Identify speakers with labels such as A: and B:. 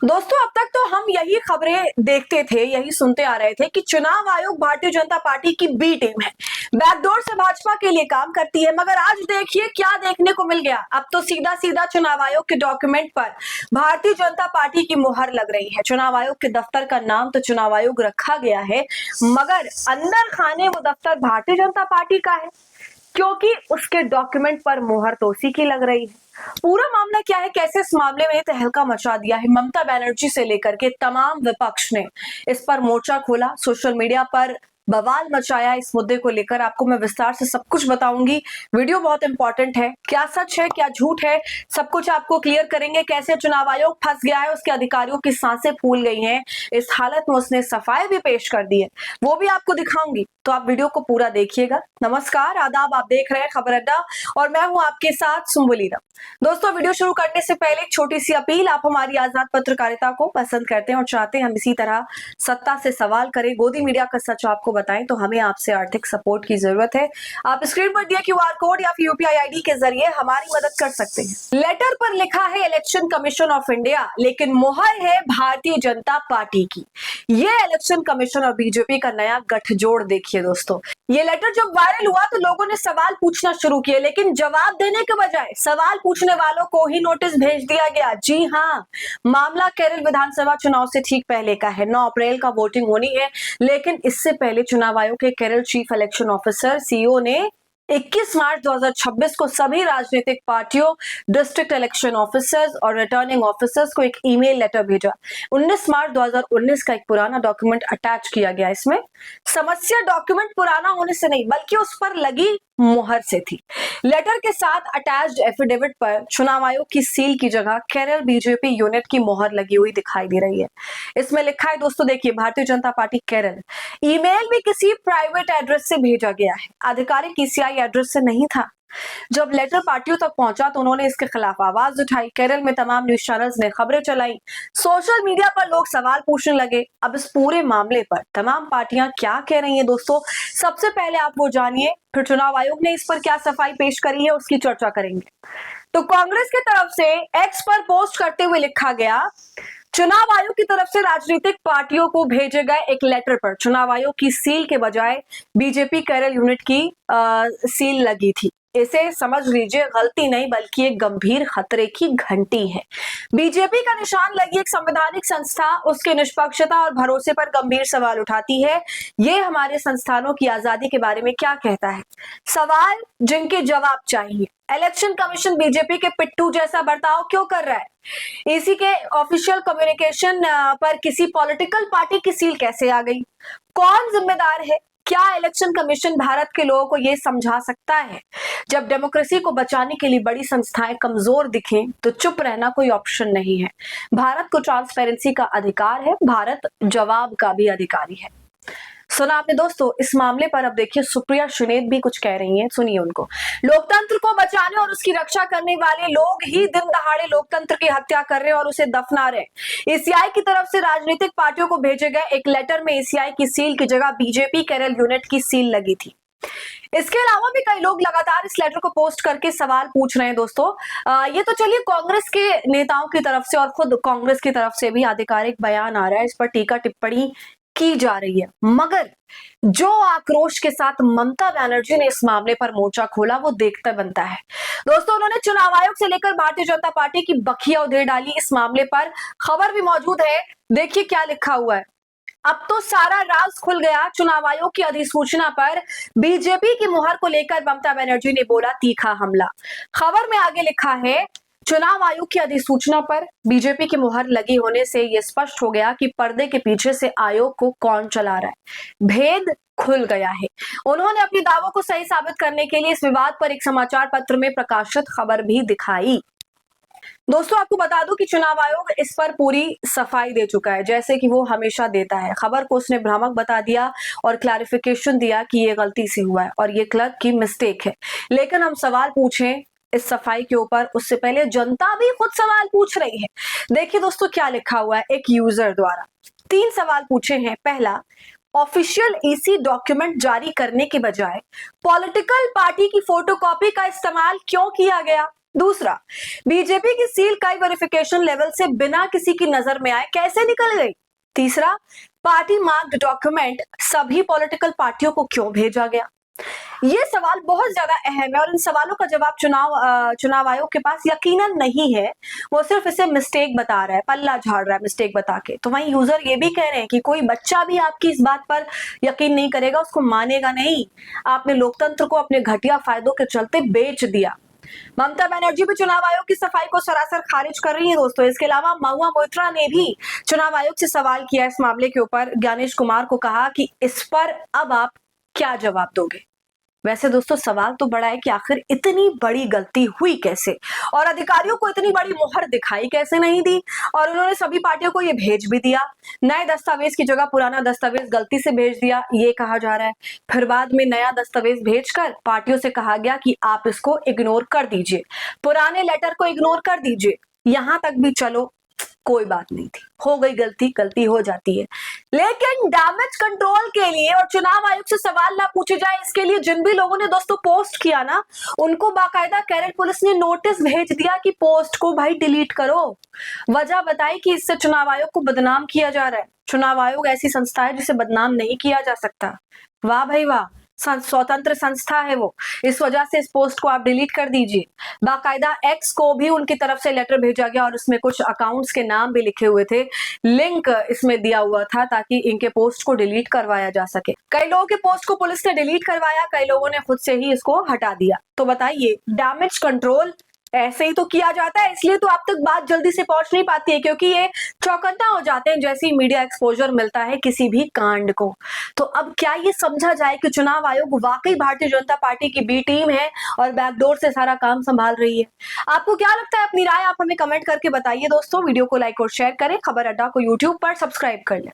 A: दोस्तों, अब तक तो हम यही खबरें देखते थे, यही सुनते आ रहे थे कि चुनाव आयोग भारतीय जनता पार्टी की बी टीम है, बैकडोर से भाजपा के लिए काम करती है। मगर आज देखिए क्या देखने को मिल गया। अब तो सीधा सीधा चुनाव आयोग के डॉक्यूमेंट पर भारतीय जनता पार्टी की मुहर लग रही है। चुनाव आयोग के दफ्तर का नाम तो चुनाव आयोग रखा गया है, मगर अंदर खाने वो दफ्तर भारतीय जनता पार्टी का है, क्योंकि उसके डॉक्यूमेंट पर मुहर तो उसी की लग रही है। पूरा मामला क्या है, कैसे इस मामले में तहलका मचा दिया है, ममता बनर्जी से लेकर के तमाम विपक्ष ने इस पर मोर्चा खोला, सोशल मीडिया पर बवाल मचाया। इस मुद्दे को लेकर आपको मैं विस्तार से सब कुछ बताऊंगी। वीडियो बहुत इंपॉर्टेंट है, क्या सच है क्या झूठ है, सब कुछ आपको क्लियर करेंगे। कैसे चुनाव आयोग फंस गया है, उसके अधिकारियों की सांसें फूल गई हैं, इस हालत में उसने सफाई भी पेश कर दी है, वो भी आपको दिखाऊंगी, तो आप वीडियो को पूरा देखिएगा। नमस्कार, आदाब, आप देख रहे हैं खबर अड्डा और मैं हूं आपके साथ सुम्बुली राम। दोस्तों, वीडियो शुरू करने से पहले एक छोटी सी अपील, आप हमारी आजाद पत्रकारिता को पसंद करते हैं और चाहते हैं हम इसी तरह सत्ता से सवाल करें, गोदी मीडिया का सच आपको बताएं, तो हमें आपसे आर्थिक सपोर्ट की जरूरत है। आप स्क्रीन पर दिए क्यूआर कोड या फिर यूपीआई आईडी के जरिए हमारी मदद कर सकते हैं। लेटर पर लिखा है इलेक्शन कमीशन ऑफ इंडिया, लेकिन मुहर है भारतीय जनता पार्टी की। ये इलेक्शन कमीशन और बीजेपी का नया गठजोड़ देखिए दोस्तों। ये लेटर जब वायरल हुआ तो लोगों ने सवाल पूछना शुरू किए, लेकिन जवाब देने के बजाय सवाल पूछने वालों को ही नोटिस भेज दिया गया। जी हाँ, मामला केरल विधानसभा चुनाव से ठीक पहले का है। 9 अप्रैल का वोटिंग होनी है, लेकिन इससे पहले चुनाव आयोग के Kerala chief election officer CEO ने 21 मार्च 2026 को सभी राजनीतिक पार्टियों, डिस्ट्रिक्ट इलेक्शन ऑफिसर्स और रिटर्निंग ऑफिसर्स को एक ईमेल लेटर भेजा। 19 मार्च 2019 का एक पुराना डॉक्यूमेंट अटैच किया गया। इसमें समस्या डॉक्यूमेंट पुराना होने से नहीं, बल्कि उस पर लगी मुहर से थी। लेटर के साथ अटैच्ड एफिडेविट पर चुनाव आयोग की सील की जगह केरल बीजेपी यूनिट की मुहर लगी हुई दिखाई दे रही है। इसमें लिखा है दोस्तों, देखिए, भारतीय जनता पार्टी केरल। ईमेल भी किसी प्राइवेट एड्रेस से भेजा गया है, आधिकारिक ईसीआई एड्रेस से नहीं था। जब लेटर पार्टियों तक पहुंचा तो उन्होंने इसके खिलाफ आवाज उठाई। केरल में तमाम न्यूज चैनल्स ने खबरें चलाई, सोशल मीडिया पर लोग सवाल पूछने लगे। अब इस पूरे मामले पर तमाम पार्टियां क्या कह रही हैं दोस्तों, सबसे पहले आप वो जानिए, फिर चुनाव आयोग ने इस पर क्या सफाई पेश करी है उसकी चर्चा करेंगे। तो कांग्रेस की तरफ से एक्स पर पोस्ट करते हुए लिखा गया, चुनाव आयोग की तरफ से राजनीतिक पार्टियों को भेजे गए एक लेटर पर चुनाव आयोग की सील के बजाय बीजेपी केरल यूनिट की सील लगी थी। इसे समझ लीजिए गलती नहीं, बल्कि एक गंभीर खतरे की घंटी है। बीजेपी का निशान लगी एक संवैधानिक संस्था उसके निष्पक्षता और भरोसे पर गंभीर सवाल उठाती है। ये हमारे संस्थानों की आजादी के बारे में क्या कहता है, सवाल जिनके जवाब चाहिए। इलेक्शन कमीशन बीजेपी के पिट्टू जैसा बर्ताव क्यों कर रहा है? इसी के ऑफिशियल कम्युनिकेशन पर किसी पॉलिटिकल पार्टी की सील कैसे आ गई? कौन जिम्मेदार है? क्या इलेक्शन कमीशन भारत के लोगों को यह समझा सकता है? जब डेमोक्रेसी को बचाने के लिए बड़ी संस्थाएं कमजोर दिखें तो चुप रहना कोई ऑप्शन नहीं है। भारत को ट्रांसपेरेंसी का अधिकार है, भारत जवाब का भी अधिकारी है। सुना आपने दोस्तों। इस मामले पर अब देखिए सुप्रिया सुनेत भी कुछ कह रही हैं, सुनिए उनको। लोकतंत्र को बचाने और उसकी रक्षा करने वाले लोग ही दिन दहाड़े लोकतंत्र की हत्या कर रहे हैं और उसे दफना रहे हैं। ईसीआई की तरफ से राजनीतिक पार्टियों को भेजे गए एक लेटर में ईसीआई की सील की जगह बीजेपी केरल यूनिट की सील लगी थी। इसके अलावा भी कई लोग लगातार इस लेटर को पोस्ट करके सवाल पूछ रहे हैं दोस्तों। ये तो चलिए कांग्रेस के नेताओं की तरफ से और खुद कांग्रेस की तरफ से भी आधिकारिक बयान आ रहा है, इस पर टीका टिप्पणी की जा रही है। मगर जो आक्रोश के साथ ममता बनर्जी ने इस मामले पर मोर्चा खोला वो देखता बनता है दोस्तों। उन्होंने चुनाव आयोग से लेकर भारतीय जनता पार्टी की बखिया उधेड़ डाली। इस मामले पर खबर भी मौजूद है, देखिए क्या लिखा हुआ है। अब तो सारा राज खुल गया, चुनाव आयोग की अधिसूचना पर बीजेपी की मुहर को लेकर ममता बनर्जी ने बोला तीखा हमला। खबर में आगे लिखा है, चुनाव आयोग की अधिसूचना पर बीजेपी की मुहर लगी होने से यह स्पष्ट हो गया कि पर्दे के पीछे से आयोग को कौन चला रहा है, भेद खुल गया है। उन्होंने अपने दावों को सही साबित करने के लिए इस विवाद पर एक समाचार पत्र में प्रकाशित खबर भी दिखाई। दोस्तों, आपको बता दूं कि चुनाव आयोग इस पर पूरी सफाई दे चुका है, जैसे कि वो हमेशा देता है। खबर को उसने भ्रामक बता दिया और क्लैरिफिकेशन दिया कि ये गलती से हुआ है और ये क्लर्क की मिस्टेक है। लेकिन हम सवाल पूछें इस सफाई के ऊपर, उससे पहले जनता भी खुद सवाल पूछ रही है। देखिए दोस्तों क्या लिखा हुआ है एक यूजर द्वारा। 3 सवाल पूछे हैं। पहला, ऑफिशियल ईसी डॉक्यूमेंट जारी करने के बजाय पॉलिटिकल पार्टी की फोटोकॉपी का इस्तेमाल क्यों किया गया? दूसरा, बीजेपी की सील कई वेरिफिकेशन लेवल से बिना किसी की नजर में आए कैसे निकल गई। तीसरा, पार्टी मार्क्ड डॉक्यूमेंट सभी पॉलिटिकल पार्टियों को क्यों भेजा गया। ये सवाल बहुत ज्यादा अहम है और इन सवालों का जवाब चुनाव आयोग के पास यकीनन नहीं है। वो सिर्फ इसे मिस्टेक बता रहा है, पल्ला झाड़ रहा है मिस्टेक बता के। तो वहीं यूजर ये भी कह रहे हैं कि कोई बच्चा भी आपकी इस बात पर यकीन नहीं करेगा, उसको मानेगा नहीं। आपने लोकतंत्र को अपने घटिया फायदों के चलते बेच दिया। ममता बनर्जी भी चुनाव आयोग की सफाई को सरासर खारिज कर रही है दोस्तों। इसके अलावा महुआ मोइत्रा ने भी चुनाव आयोग से सवाल किया इस मामले के ऊपर। ज्ञानेश कुमार को कहा कि इस पर अब आप क्या जवाब दोगे। वैसे दोस्तों सवाल तो बड़ा है कि आखिर इतनी बड़ी गलती हुई कैसे और अधिकारियों को इतनी बड़ी मोहर दिखाई कैसे नहीं दी और उन्होंने सभी पार्टियों को ये भेज भी दिया। नए दस्तावेज की जगह पुराना दस्तावेज गलती से भेज दिया, ये कहा जा रहा है। फिर बाद में नया दस्तावेज भेजकर पार्टियों से कहा गया कि आप इसको इग्नोर कर दीजिए, पुराने लेटर को इग्नोर कर दीजिए। यहां तक भी चलो कोई बात नहीं थी, हो गई गलती, गलती हो जाती है। लेकिन डैमेज कंट्रोल के लिए और चुनाव आयोग से सवाल ना पूछे जाए इसके लिए जिन भी लोगों ने दोस्तों पोस्ट किया ना, उनको बाकायदा केरल पुलिस ने नोटिस भेज दिया कि पोस्ट को भाई डिलीट करो। वजह बताई कि इससे चुनाव आयोग को बदनाम किया जा रहा है। चुनाव आयोग ऐसी संस्था है जिसे बदनाम नहीं किया जा सकता। वाह भाई वाह, स्वतंत्र संस्था है वो, इस वजह से इस पोस्ट को आप डिलीट कर दीजिए। बाकायदा एक्स को भी उनकी तरफ से लेटर भेजा गया और उसमें कुछ अकाउंट्स के नाम भी लिखे हुए थे, लिंक इसमें दिया हुआ था ताकि इनके पोस्ट को डिलीट करवाया जा सके। कई लोगों के पोस्ट को पुलिस ने डिलीट करवाया, कई लोगों ने खुद से ही इसको हटा दिया। तो बताइए डैमेज कंट्रोल ऐसे ही तो किया जाता है, इसलिए तो आप तक बात जल्दी से पहुंच नहीं पाती है, क्योंकि ये चौकन्ना हो जाते हैं जैसे ही मीडिया एक्सपोजर मिलता है किसी भी कांड को। तो अब क्या ये समझा जाए कि चुनाव आयोग वाकई भारतीय जनता पार्टी की बी टीम है और बैकडोर से सारा काम संभाल रही है। आपको क्या लगता है, अपनी राय आप हमें कमेंट करके बताइए दोस्तों। वीडियो को लाइक और शेयर करें, खबर अड्डा को यूट्यूब पर सब्सक्राइब कर लें।